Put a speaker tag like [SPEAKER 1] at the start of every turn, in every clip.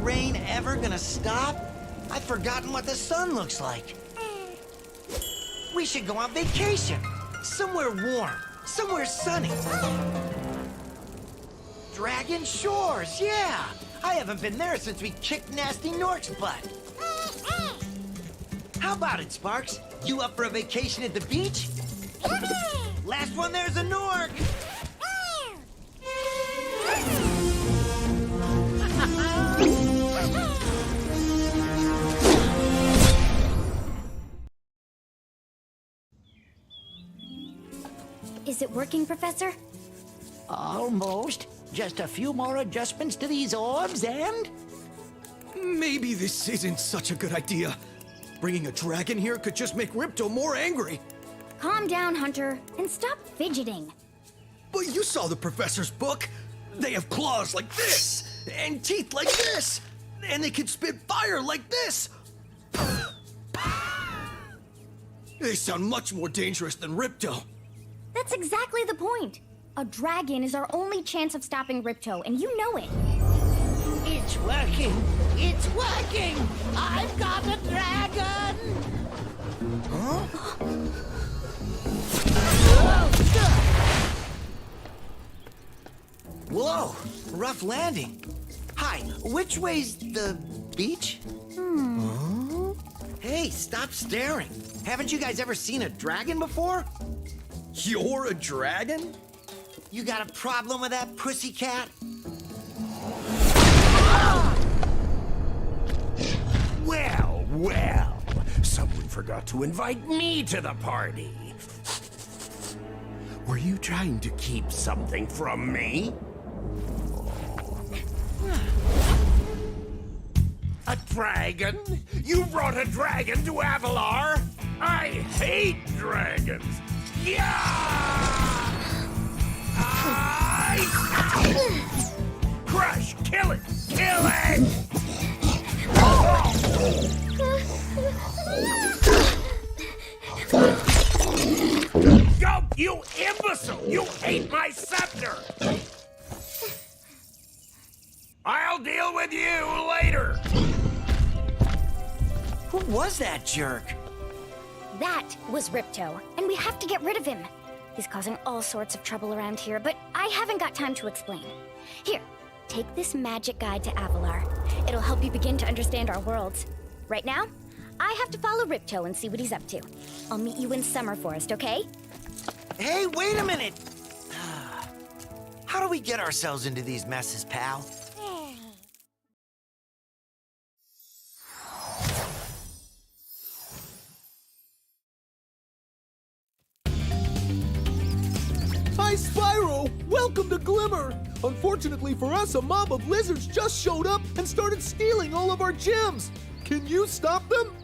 [SPEAKER 1] rain ever gonna stop? I've forgotten what the sun looks like. We should go on vacation. Somewhere warm, somewhere sunny. Dragon Shores, yeah! I haven't been there since we kicked Nasty Nork's butt. How about it, Sparks? You up for a vacation at the beach? Last one there's a Nork!
[SPEAKER 2] Is it working, Professor?
[SPEAKER 3] Almost. Just a few more adjustments to these orbs and...
[SPEAKER 4] Maybe this isn't such a good idea. Bringing a dragon here could just make Ripto more angry.
[SPEAKER 2] Calm down, Hunter, and stop fidgeting.
[SPEAKER 4] But you saw the professor's book. They have claws like this, and teeth like this, and they can spit fire like this. They sound much more dangerous than Ripto.
[SPEAKER 2] That's exactly the point. A dragon is our only chance of stopping Ripto, and you know it.
[SPEAKER 3] It's working! It's working! I've got a dragon!
[SPEAKER 4] Huh?
[SPEAKER 1] Whoa, rough landing. Hi, which way's the beach? Huh? Hey, stop staring. Haven't you guys ever seen a dragon before?
[SPEAKER 4] You're a dragon?
[SPEAKER 1] You got a problem with that, pussycat?
[SPEAKER 5] Well, well, someone forgot to invite me to the party. Were you trying to keep something from me? A dragon? You brought a dragon to Avalar? I hate dragons. Yeah! Crush! Kill it! Kill it! Go, you imbecile! You ate my scepter! I'll deal with you later!
[SPEAKER 1] Who was that jerk?
[SPEAKER 2] That was Ripto, and we have to get rid of him. He's causing all sorts of trouble around here, but I haven't got time to explain. Here, take this magic guide to Avalar. It'll help you begin to understand our worlds. Right now, I have to follow Ripto and see what he's up to. I'll meet you in Summer Forest, okay?
[SPEAKER 1] Hey, wait a minute! How do we get ourselves into these messes, pal?
[SPEAKER 6] Hi, Spyro! Welcome to Glimmer! Unfortunately for us, a mob of lizards just showed up and started stealing all of our gems! Can you stop them?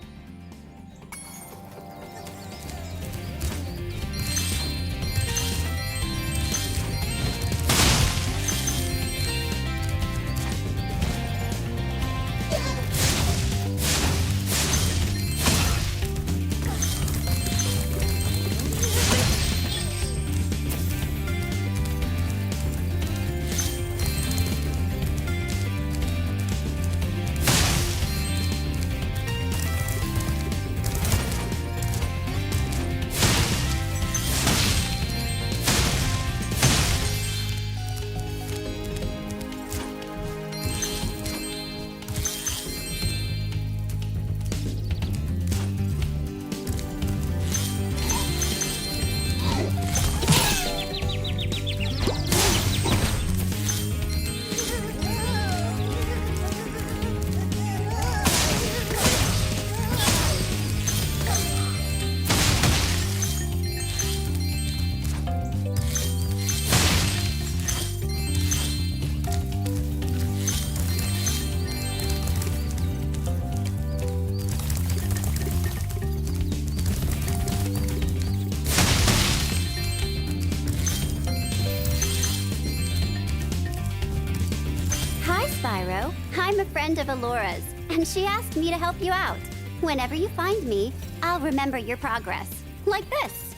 [SPEAKER 7] Spyro. I'm a friend of Alora's, and she asked me to help you out. Whenever you find me, I'll remember your progress. Like this.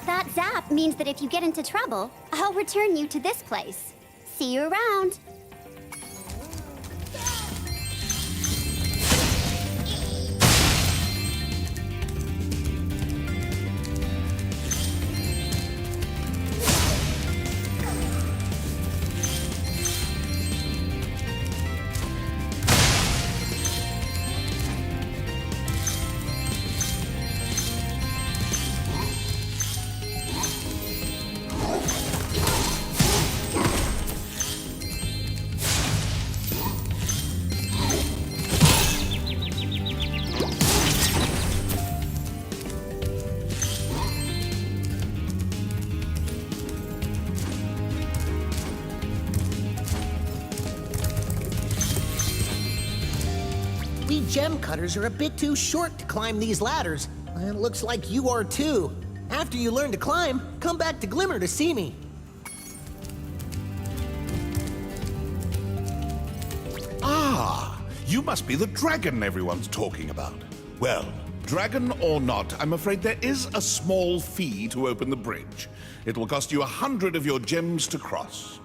[SPEAKER 7] That zap means that if you get into trouble, I'll return you to this place. See you around.
[SPEAKER 3] We gem cutters are a bit too short to climb these ladders, and it looks like you are too. After you learn to climb, come back to Glimmer to see me.
[SPEAKER 8] Ah, you must be the dragon everyone's talking about. Well, dragon or not, I'm afraid there is a small fee to open the bridge. It will cost you 100 of your gems to cross.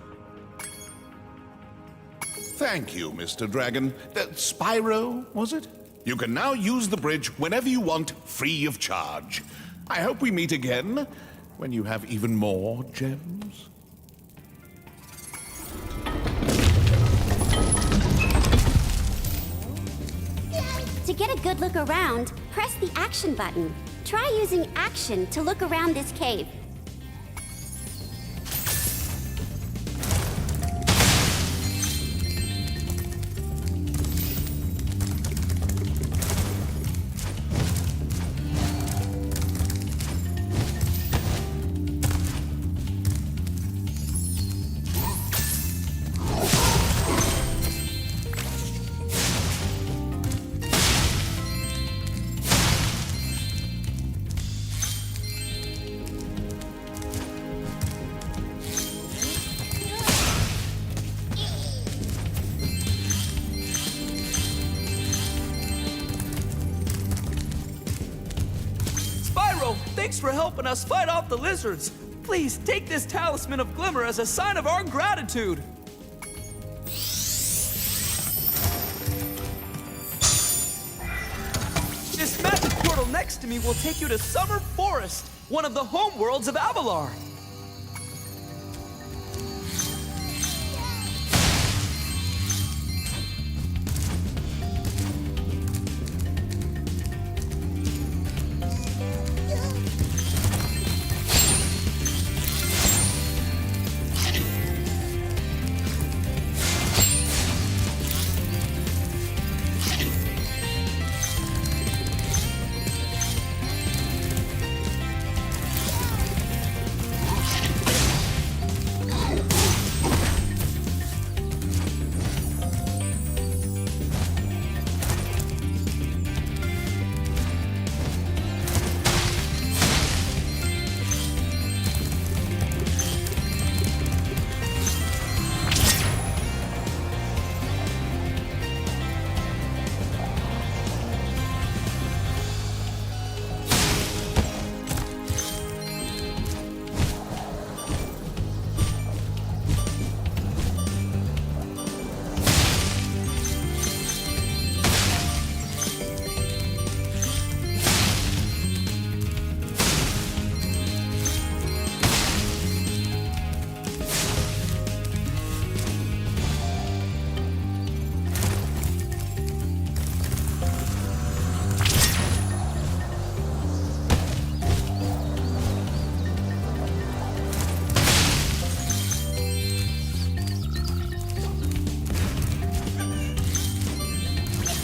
[SPEAKER 8] Thank you, Mr. Dragon. Spyro, was it? You can now use the bridge whenever you want, free of charge. I hope we meet again when you have even more gems.
[SPEAKER 7] To get a good look around, press the action button. Try using action to look around this cave.
[SPEAKER 9] Spyro, thanks for helping us fight off the lizards. Please take this talisman of glimmer as a sign of our gratitude. This magic portal next to me will take you to Summer Forest, one of the homeworlds of Avalar.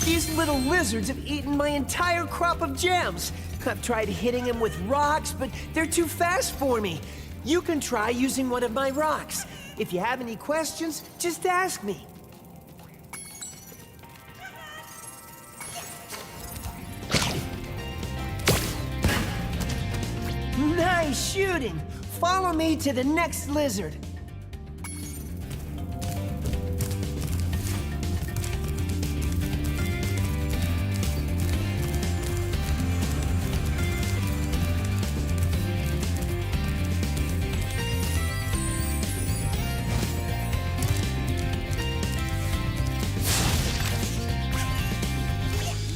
[SPEAKER 10] These little lizards have eaten my entire crop of gems. I've tried hitting them with rocks, but they're too fast for me. You can try using one of my rocks. If you have any questions, just ask me. Nice shooting! Follow me to the next lizard.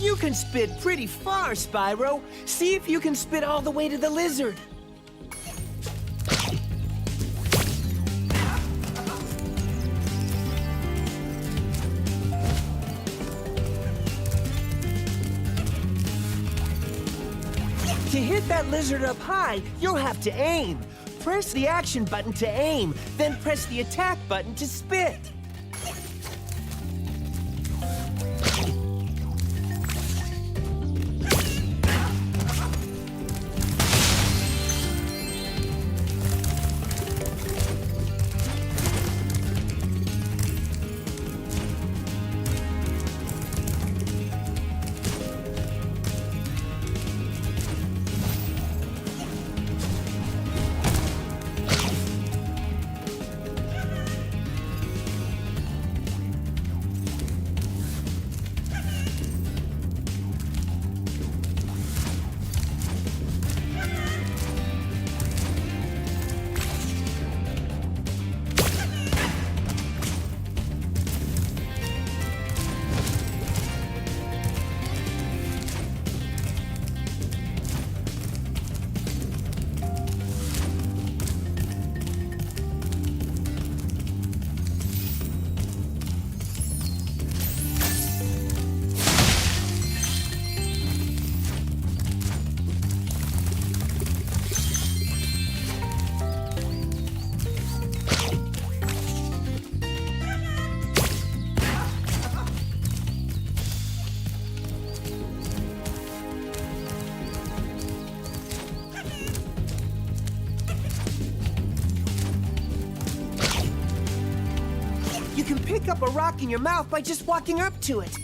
[SPEAKER 10] You can spit pretty far, Spyro. See if you can spit all the way to the lizard. To hit that lizard up high, you'll have to aim. Press the action button to aim, then press the attack button to spit. You can pick up a rock in your mouth by just walking up to it.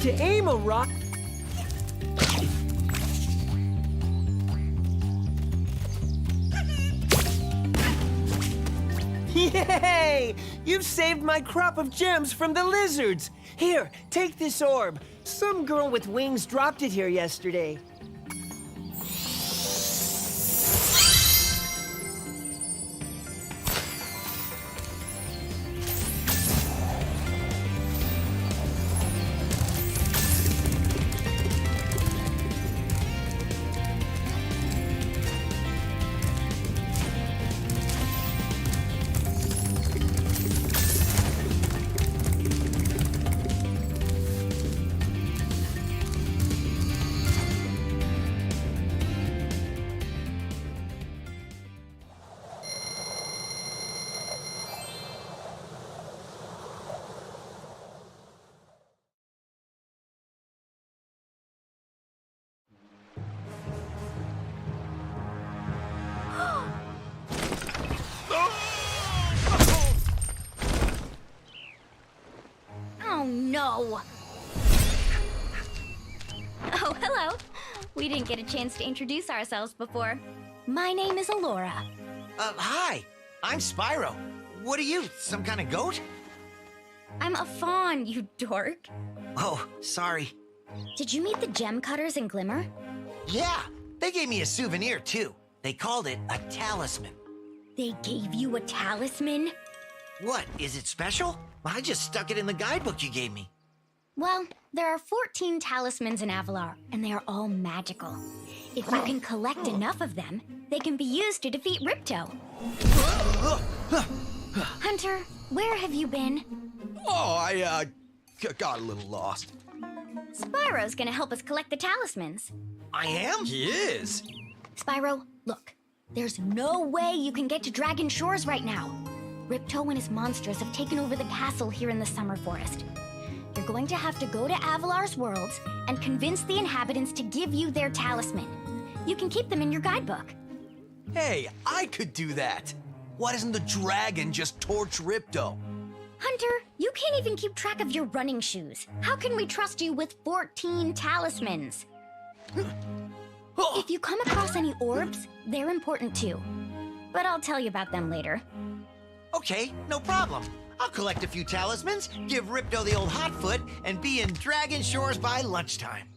[SPEAKER 10] To aim a rock... Yay! You've saved my crop of gems from the lizards! Here, take this orb. Some girl with wings dropped it here yesterday.
[SPEAKER 2] Oh, no. Oh, hello. We didn't get a chance to introduce ourselves before. My name is Alora.
[SPEAKER 1] Hi. I'm Spyro. What are you, some kind of goat?
[SPEAKER 2] I'm a fawn, you dork.
[SPEAKER 1] Oh, sorry.
[SPEAKER 2] Did you meet the gem cutters in Glimmer?
[SPEAKER 1] Yeah, they gave me a souvenir, too. They called it a talisman.
[SPEAKER 2] They gave you a talisman?
[SPEAKER 1] What, is it special? I just stuck it in the guidebook you gave me.
[SPEAKER 2] Well, there are 14 talismans in Avalar, and they are all magical. If you can collect enough of them, they can be used to defeat Ripto. Hunter, where have you been?
[SPEAKER 4] Oh, I got a little lost.
[SPEAKER 2] Spyro's gonna help us collect the talismans.
[SPEAKER 1] I am?
[SPEAKER 4] He is.
[SPEAKER 2] Spyro, look. There's no way you can get to Dragon Shores right now. Ripto and his monsters have taken over the castle here in the Summer Forest. You're going to have to go to Avalar's worlds and convince the inhabitants to give you their talisman. You can keep them in your guidebook.
[SPEAKER 4] Hey, I could do that. Why doesn't the dragon just torch Ripto?
[SPEAKER 2] Hunter, you can't even keep track of your running shoes. How can we trust you with 14 talismans? If you come across any orbs, they're important too. But I'll tell you about them later.
[SPEAKER 1] Okay, no problem. I'll collect a few talismans, give Ripto the old hot foot, and be in Dragon Shores by lunchtime.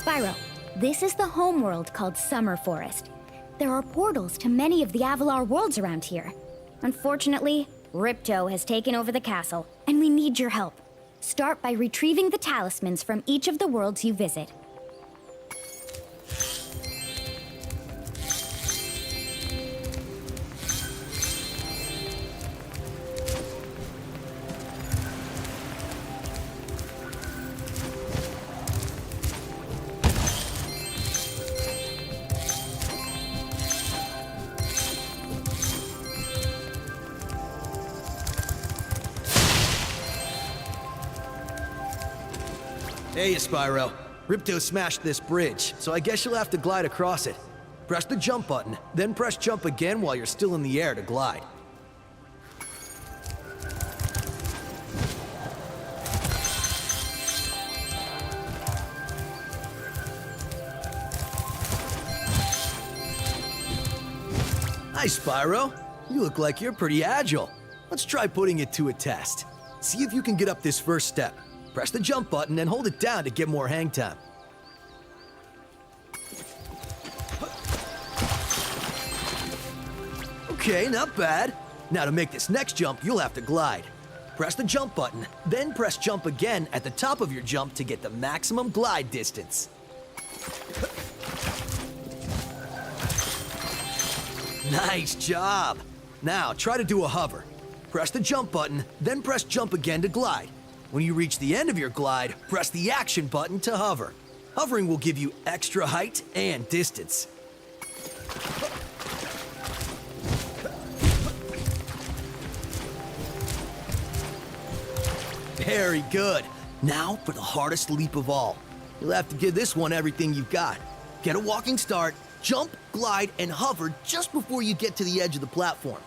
[SPEAKER 2] Spyro, this is the homeworld called Summer Forest. There are portals to many of the Avalar worlds around here. Unfortunately, Ripto has taken over the castle, and we need your help. Start by retrieving the talismans from each of the worlds you visit.
[SPEAKER 4] Hey, Spyro. Ripto smashed this bridge, so I guess you'll have to glide across it. Press the jump button, then press jump again while you're still in the air to glide. Hi, Spyro. You look like you're pretty agile. Let's try putting it to a test. See if you can get up this first step. Press the jump button and hold it down to get more hang time. Okay, not bad. Now to make this next jump, you'll have to glide. Press the jump button, then press jump again at the top of your jump to get the maximum glide distance. Nice job. Now, try to do a hover. Press the jump button, then press jump again to glide. When you reach the end of your glide, press the action button to hover. Hovering will give you extra height and distance. Very good. Now for the hardest leap of all. You'll have to give this one everything you've got. Get a walking start, jump, glide, and hover just before you get to the edge of the platform.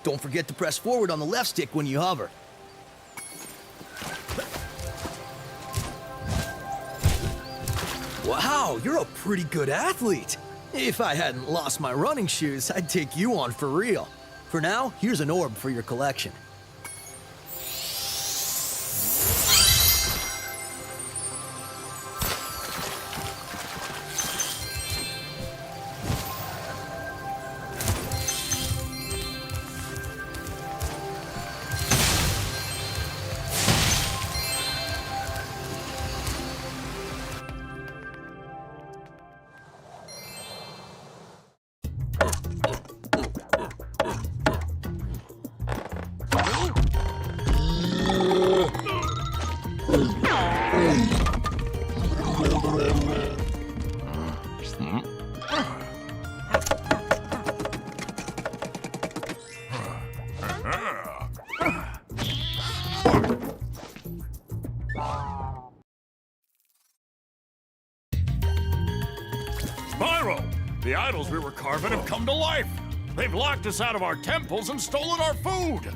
[SPEAKER 4] Don't forget to press forward on the left stick when you hover. Wow, you're a pretty good athlete. If I hadn't lost my running shoes, I'd take you on for real. For now, here's an orb for your collection.
[SPEAKER 5] Spyro! The idols we were carving have come to life! They've locked us out of our temples and stolen our food!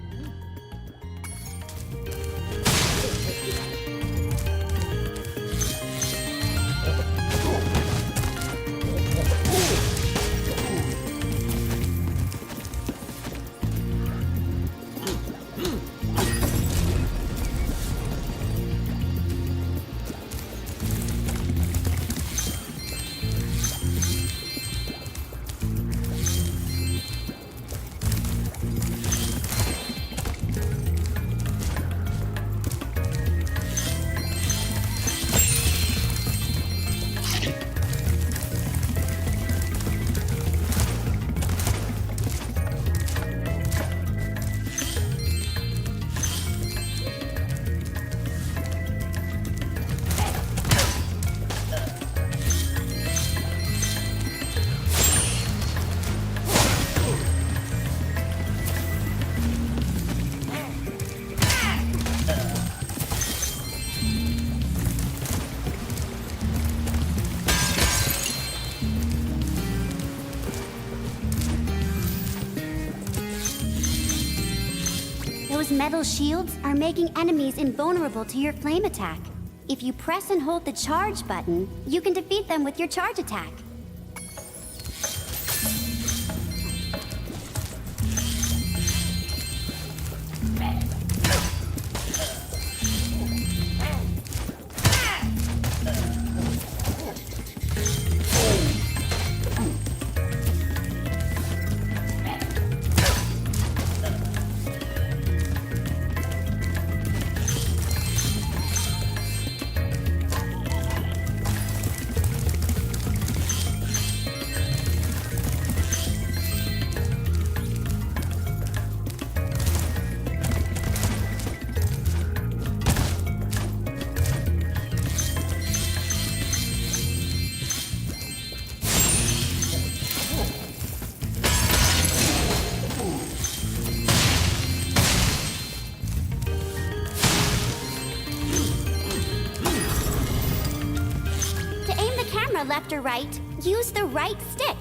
[SPEAKER 7] Those metal shields are making enemies invulnerable to your flame attack. If you press and hold the charge button, you can defeat them with your charge attack. Left or right, use the right stick.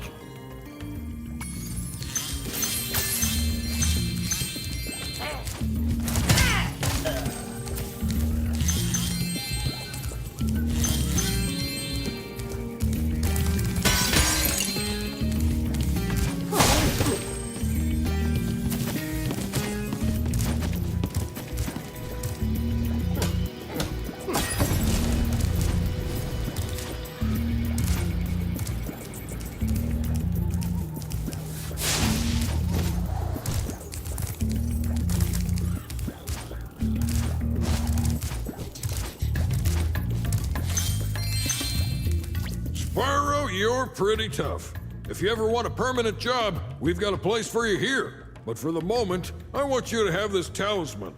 [SPEAKER 11] Spyro, you're pretty tough. If you ever want a permanent job, we've got a place for you here. But for the moment, I want you to have this talisman.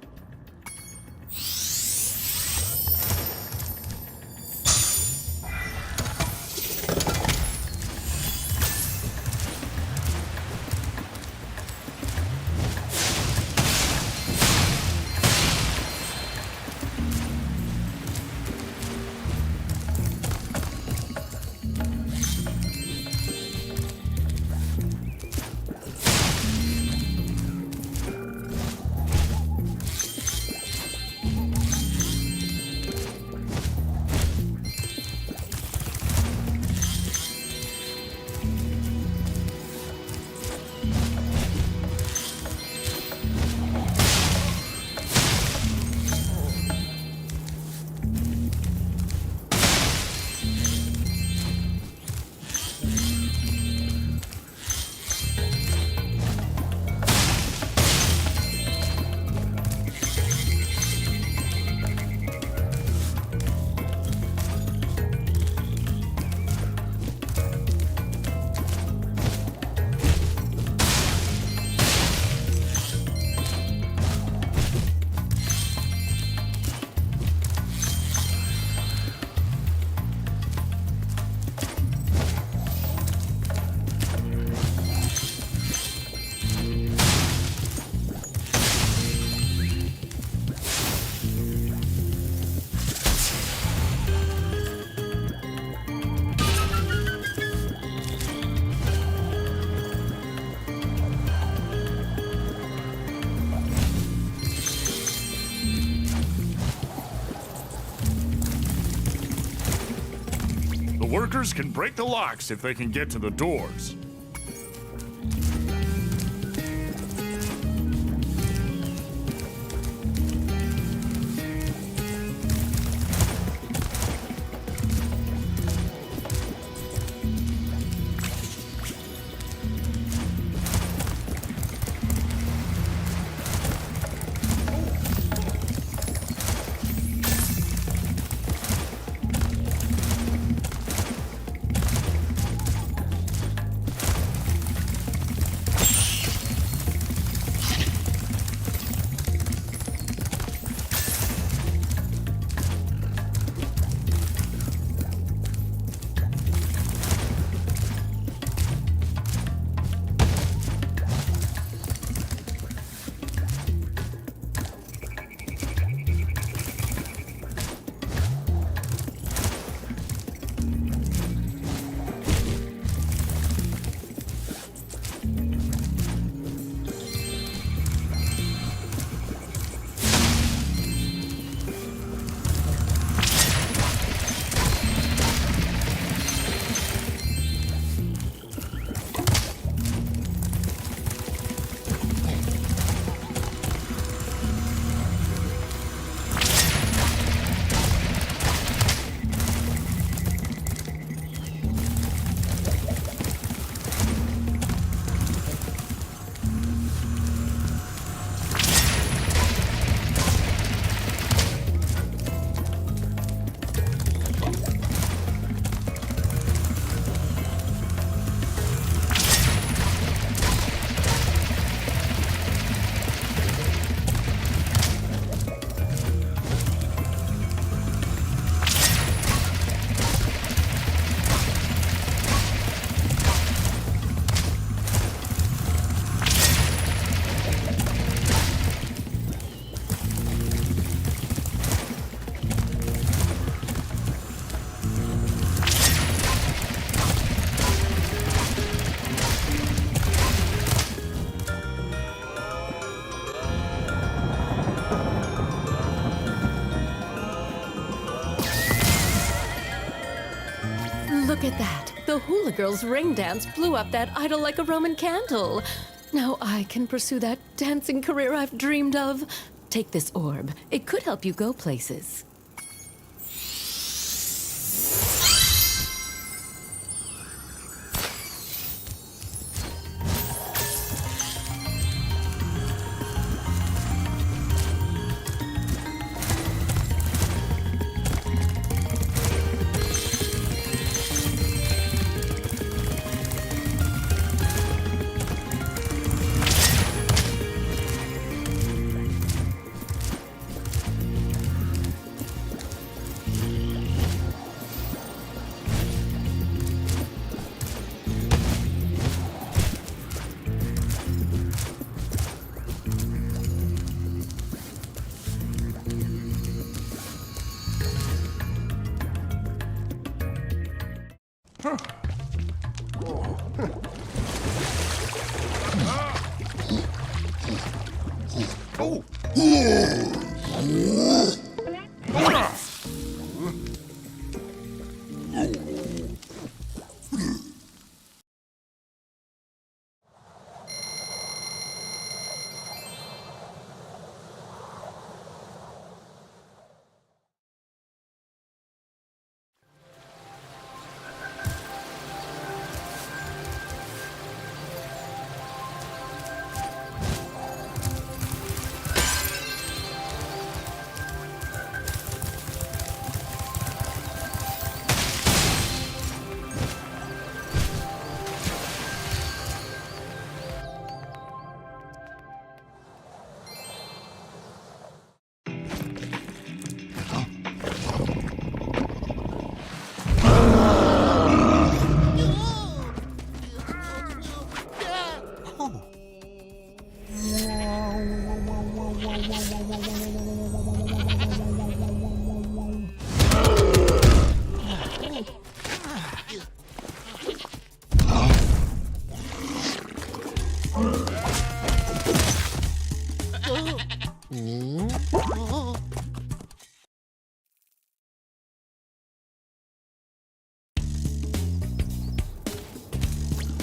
[SPEAKER 12] The workers can break the locks if they can get to the doors.
[SPEAKER 13] Look at that. The hula girl's ring dance blew up that idol like a Roman candle. Now I can pursue that dancing career I've dreamed of. Take this orb. It could help you go places.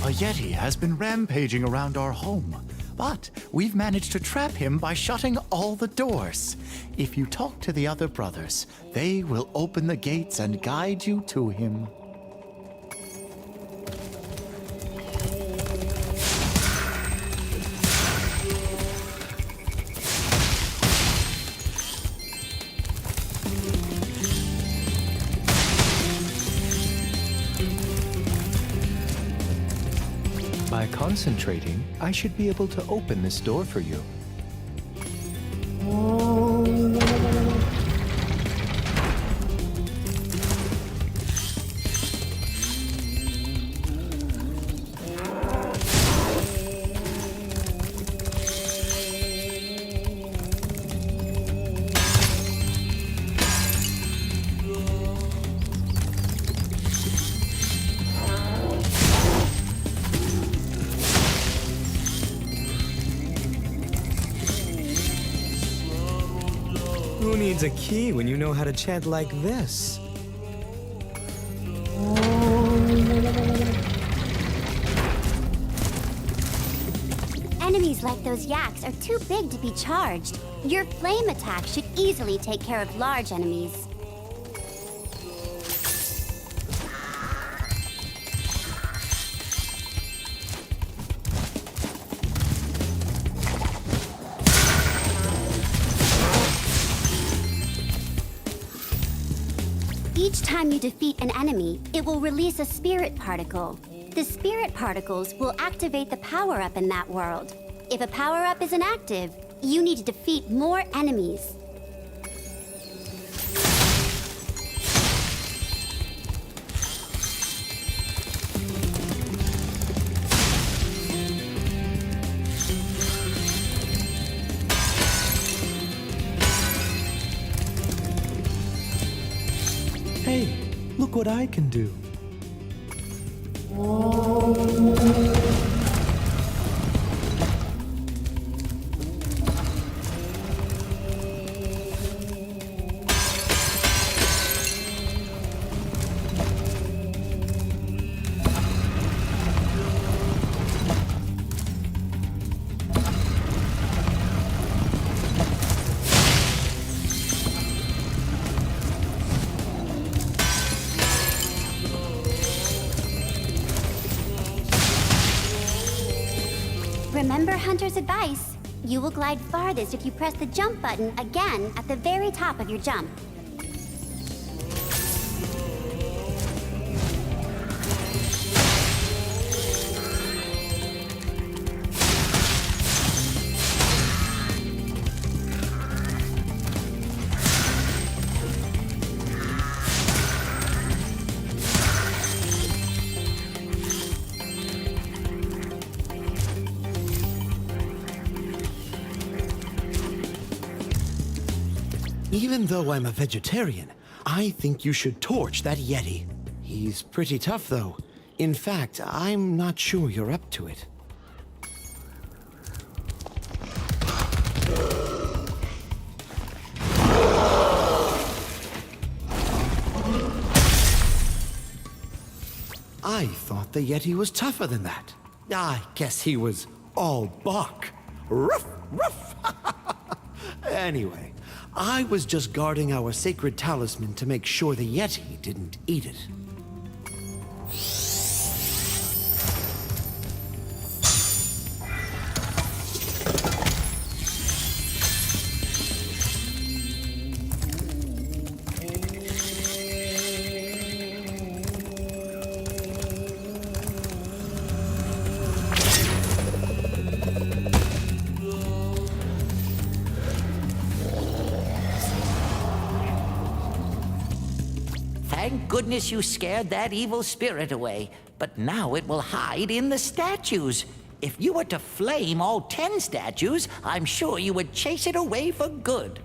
[SPEAKER 14] A Yeti has been rampaging around our home, but we've managed to trap him by shutting all the doors. If you talk to the other brothers, they will open the gates and guide you to him.
[SPEAKER 15] By concentrating, I should be able to open this door for you.
[SPEAKER 16] Who needs a key when you know how to chant like this?
[SPEAKER 7] Enemies like those yaks are too big to be charged. Your flame attack should easily take care of large enemies. Each time you defeat an enemy, it will release a spirit particle. The spirit particles will activate the power-up in that world. If a power-up is inactive, you need to defeat more enemies.
[SPEAKER 16] Hey, look what I can do.
[SPEAKER 7] Remember Hunter's advice. You will glide farthest if you press the jump button again at the very top of your jump.
[SPEAKER 1] Even though I'm a vegetarian, I think you should torch that Yeti.
[SPEAKER 10] He's pretty tough, though. In fact, I'm not sure you're up to it. I thought the Yeti was tougher than that. I guess he was all bark. Ruff, ruff! Anyway, I was just guarding our sacred talisman to make sure the Yeti didn't eat it.
[SPEAKER 17] Thank goodness you scared that evil spirit away, but now it will hide in the statues. If you were to flame all 10 statues, I'm sure you would chase it away for good.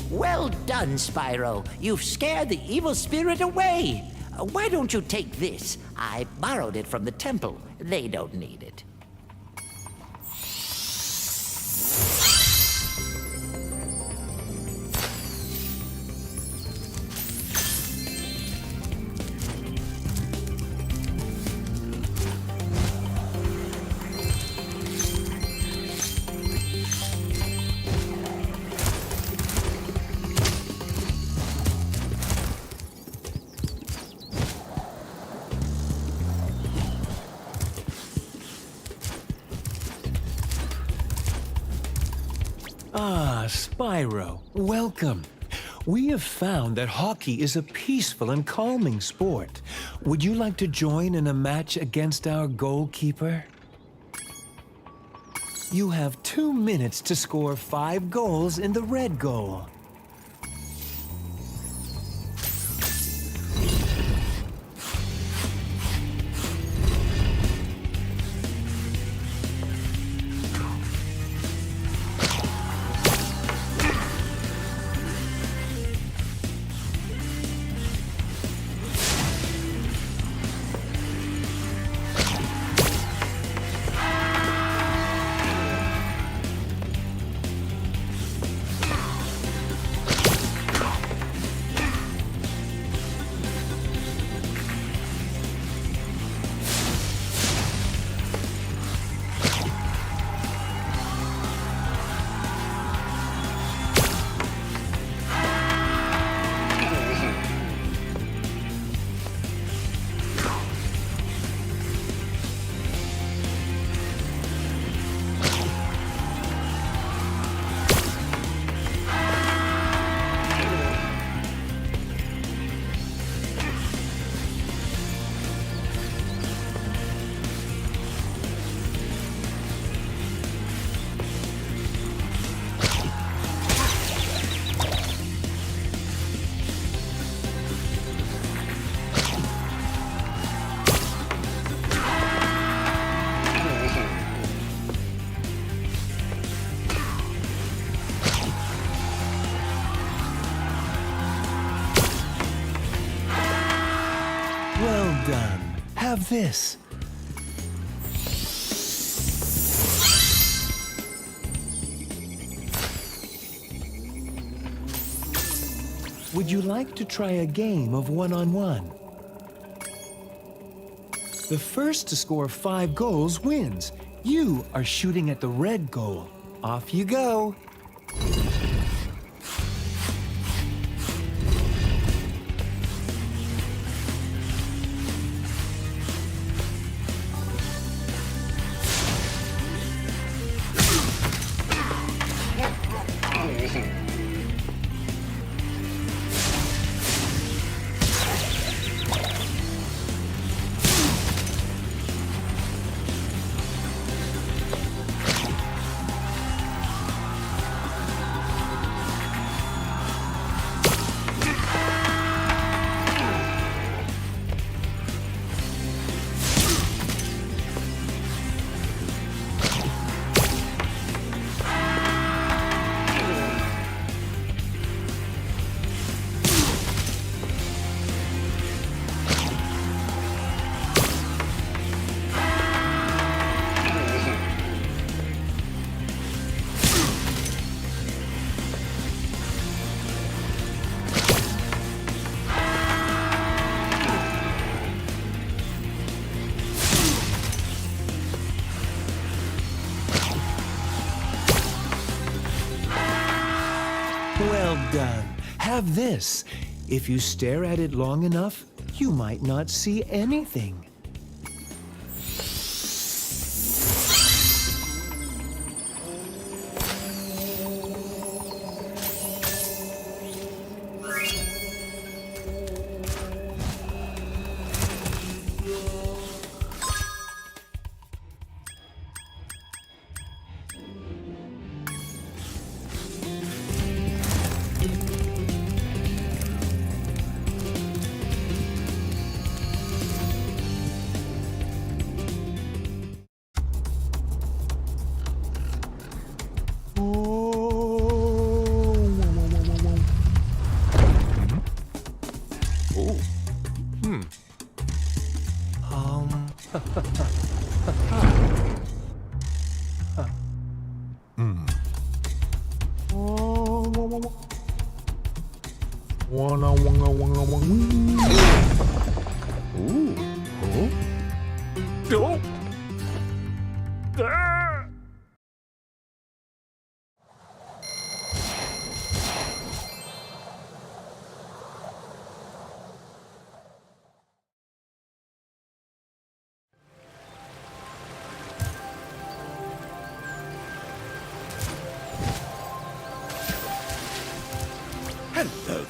[SPEAKER 17] Well done, Spyro. You've scared the evil spirit away. Why don't you take this? I borrowed it from the temple. They don't need it.
[SPEAKER 15] Ah, Spyro, welcome. We have found that hockey is a peaceful and calming sport. Would you like to join in a match against our goalkeeper? You have 2 minutes to score 5 goals in the red goal. Well done. Have this. Would you like to try a game of one-on-one? The first to score 5 goals wins. You are shooting at the red goal. Off you go. Well done. Have this. If you stare at it long enough, you might not see anything.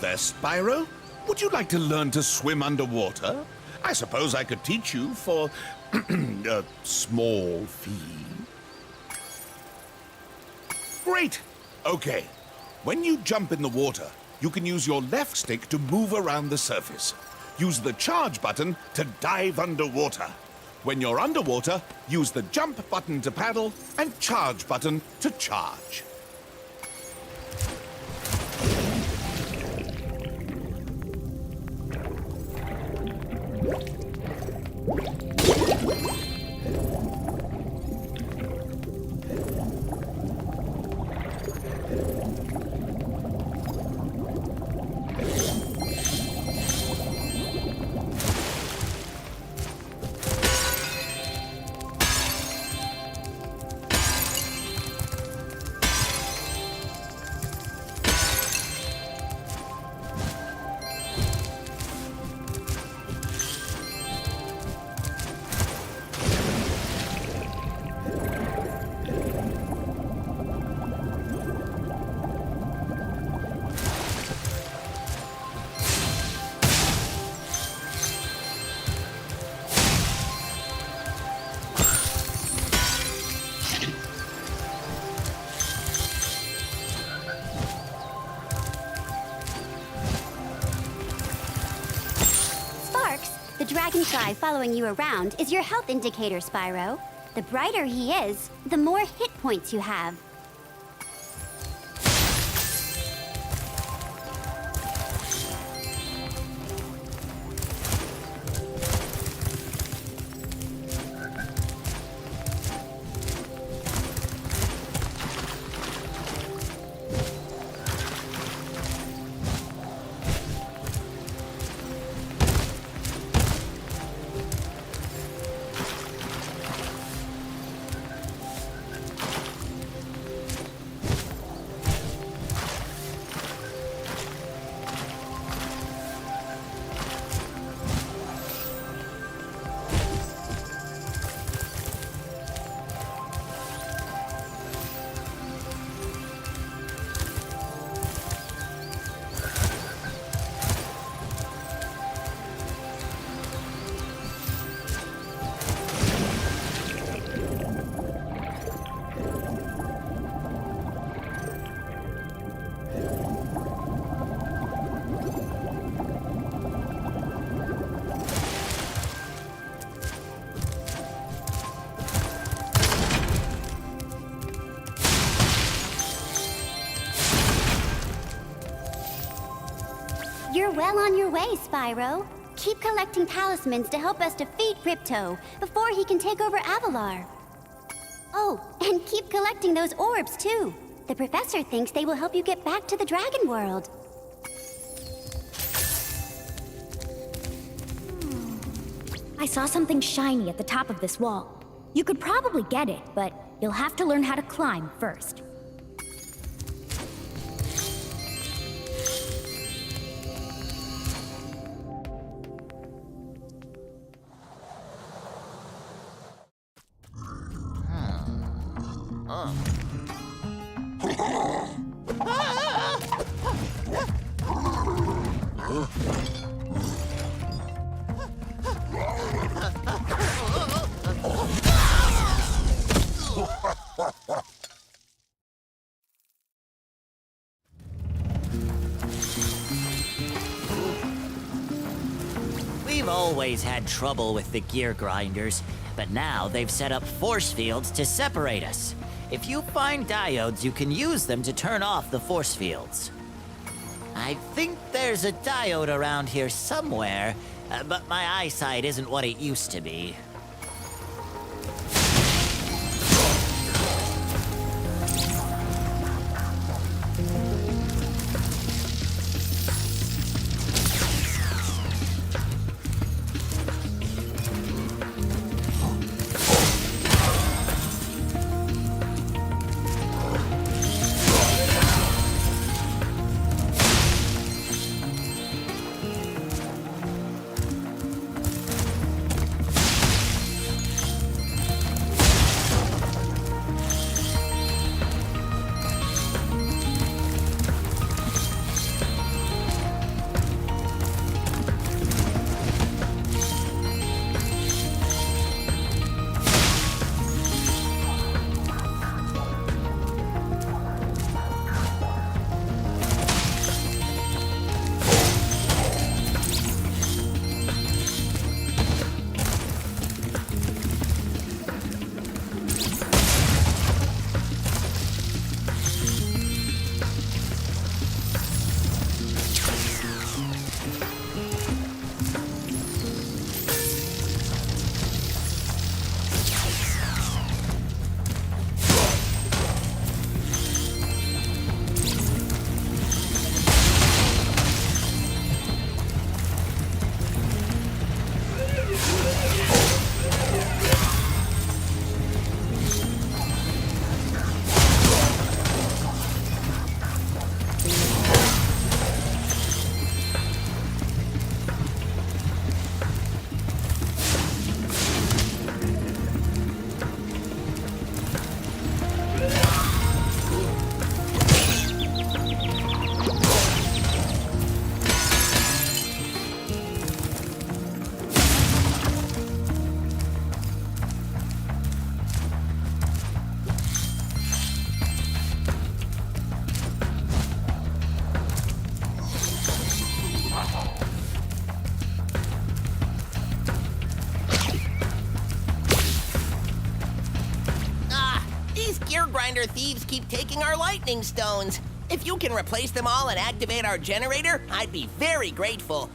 [SPEAKER 8] there, Spyro. Would you like to learn to swim underwater? I suppose I could teach you for a small fee. Great! Okay. When you jump in the water, you can use your left stick to move around the surface. Use the charge button to dive underwater. When you're underwater, use the jump button to paddle and charge button to charge.
[SPEAKER 7] The dragonfly following you around is your health indicator, Spyro. The brighter he is, the more hit points you have. You're well on your way, Spyro. Keep collecting talismans to help us defeat Ripto before he can take over Avalar. Oh, and keep collecting those orbs, too. The professor thinks they will help you get back to the Dragon World.
[SPEAKER 2] I saw something shiny at the top of this wall. You could probably get it, but you'll have to learn how to climb first.
[SPEAKER 17] We've always had trouble with the gear grinders, but now they've set up force fields to separate us. If you find diodes, you can use them to turn off the force fields. I think there's a diode around here somewhere, but my eyesight isn't what it used to be.
[SPEAKER 18] more thieves keep taking our lightning stones. If you can replace them all and activate our generator, I'd be very grateful.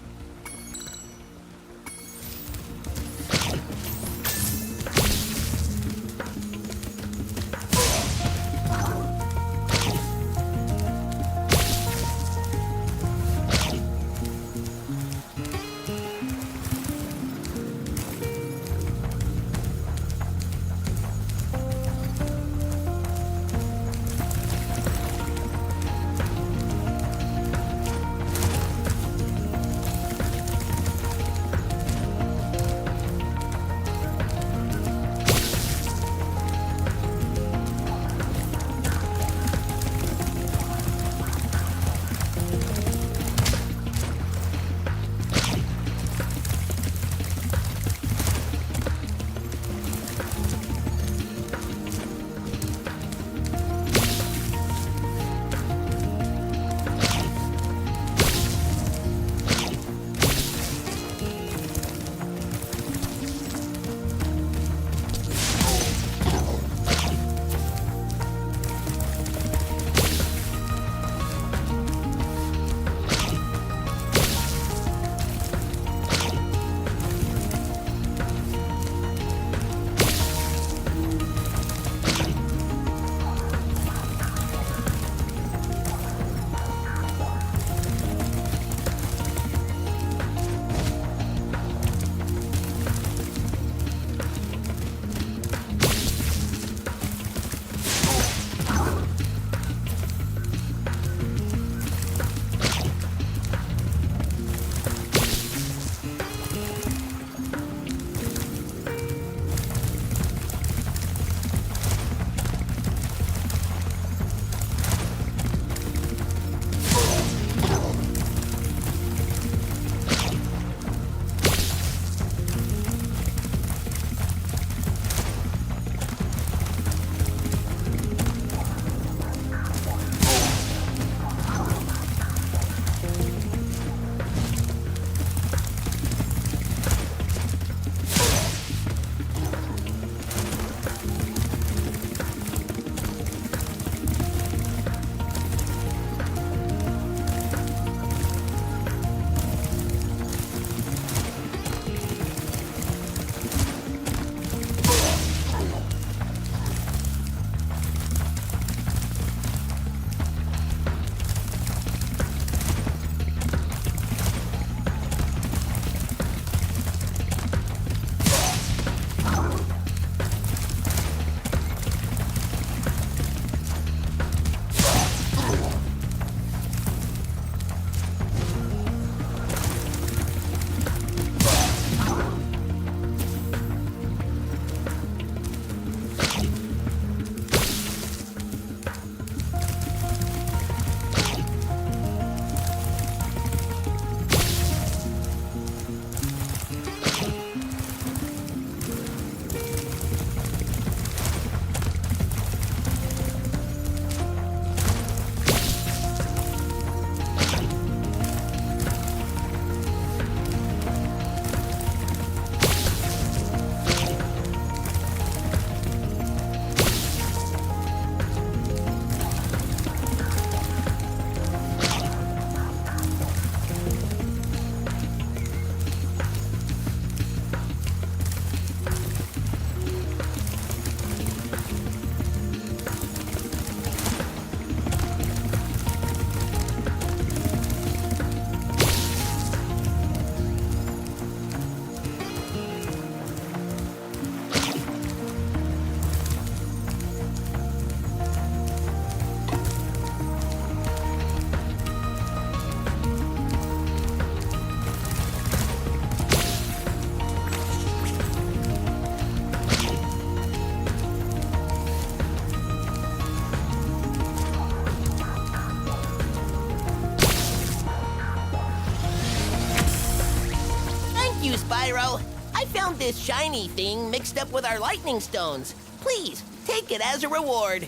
[SPEAKER 18] Spyro. I found this shiny thing mixed up with our lightning stones. Please, take it as a reward.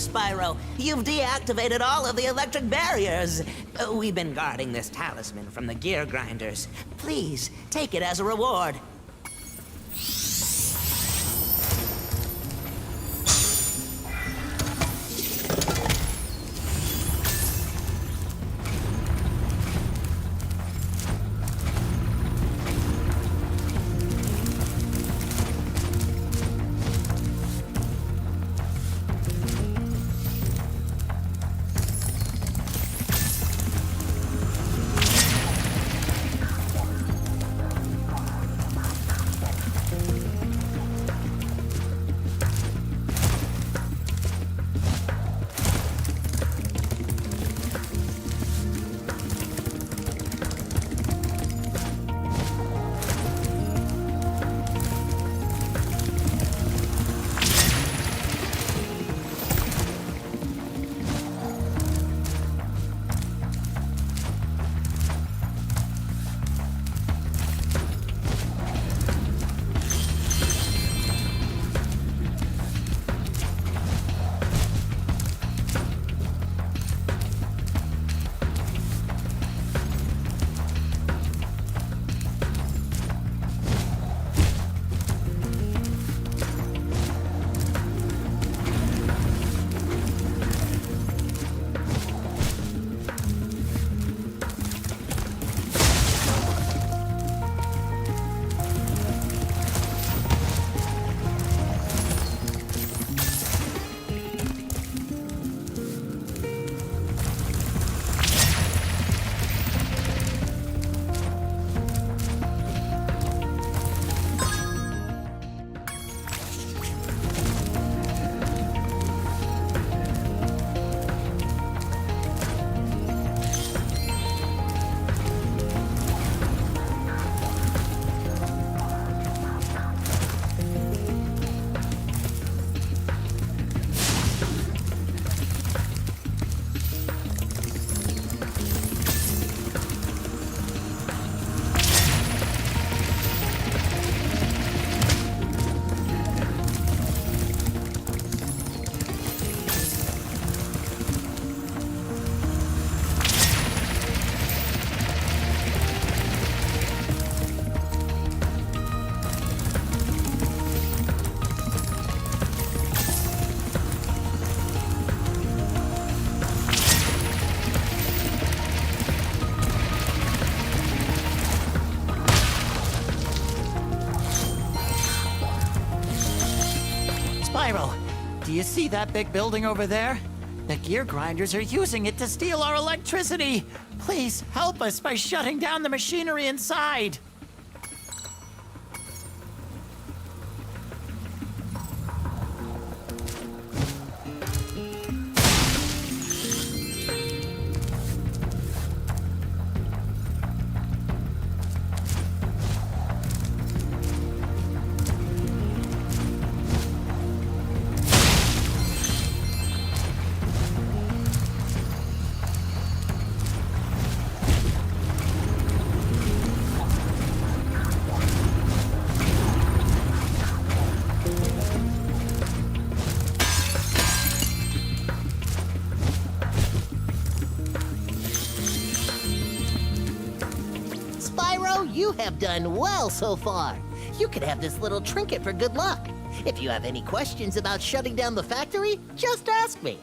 [SPEAKER 19] Spyro. You've deactivated all of the electric barriers. We've been guarding this talisman from the gear grinders. Please, take it as a reward.
[SPEAKER 17] Spyro, do you see that big building over there? The gear grinders are using it to steal our electricity. Please help us by shutting down the machinery inside.
[SPEAKER 3] You have done well so far. You could have this little trinket for good luck. If you have any questions about shutting down the factory, just ask me.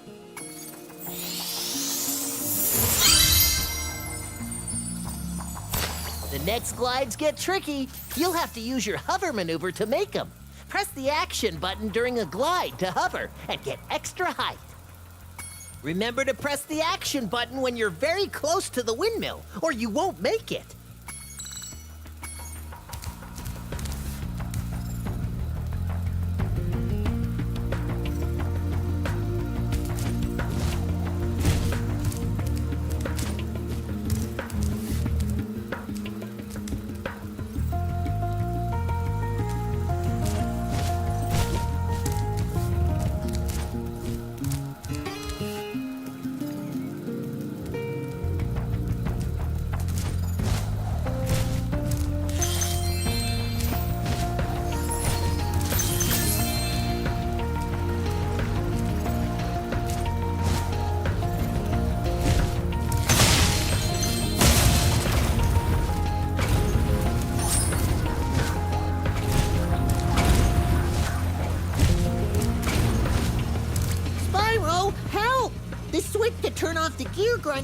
[SPEAKER 3] The next glides get tricky. You'll have to use your hover maneuver to make them. Press the action button during a glide to hover and get extra height. Remember to press the action button when you're very close to the windmill, or you won't make it.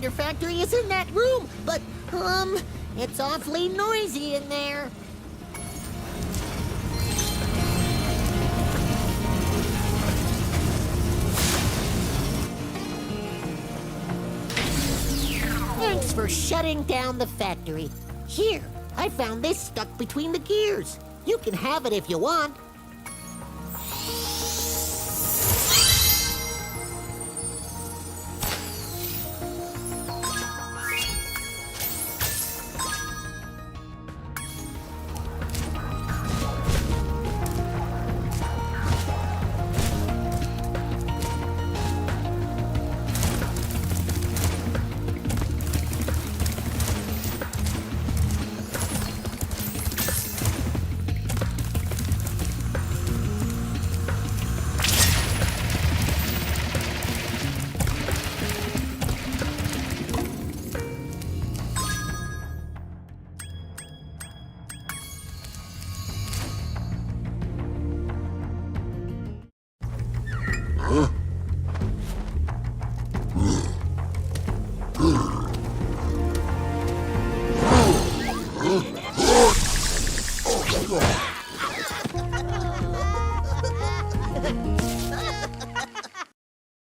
[SPEAKER 3] Grinder factory is in that room, but, it's awfully noisy in there. Thanks for shutting down the factory. Here, I found this stuck between the gears. You can have it if you want.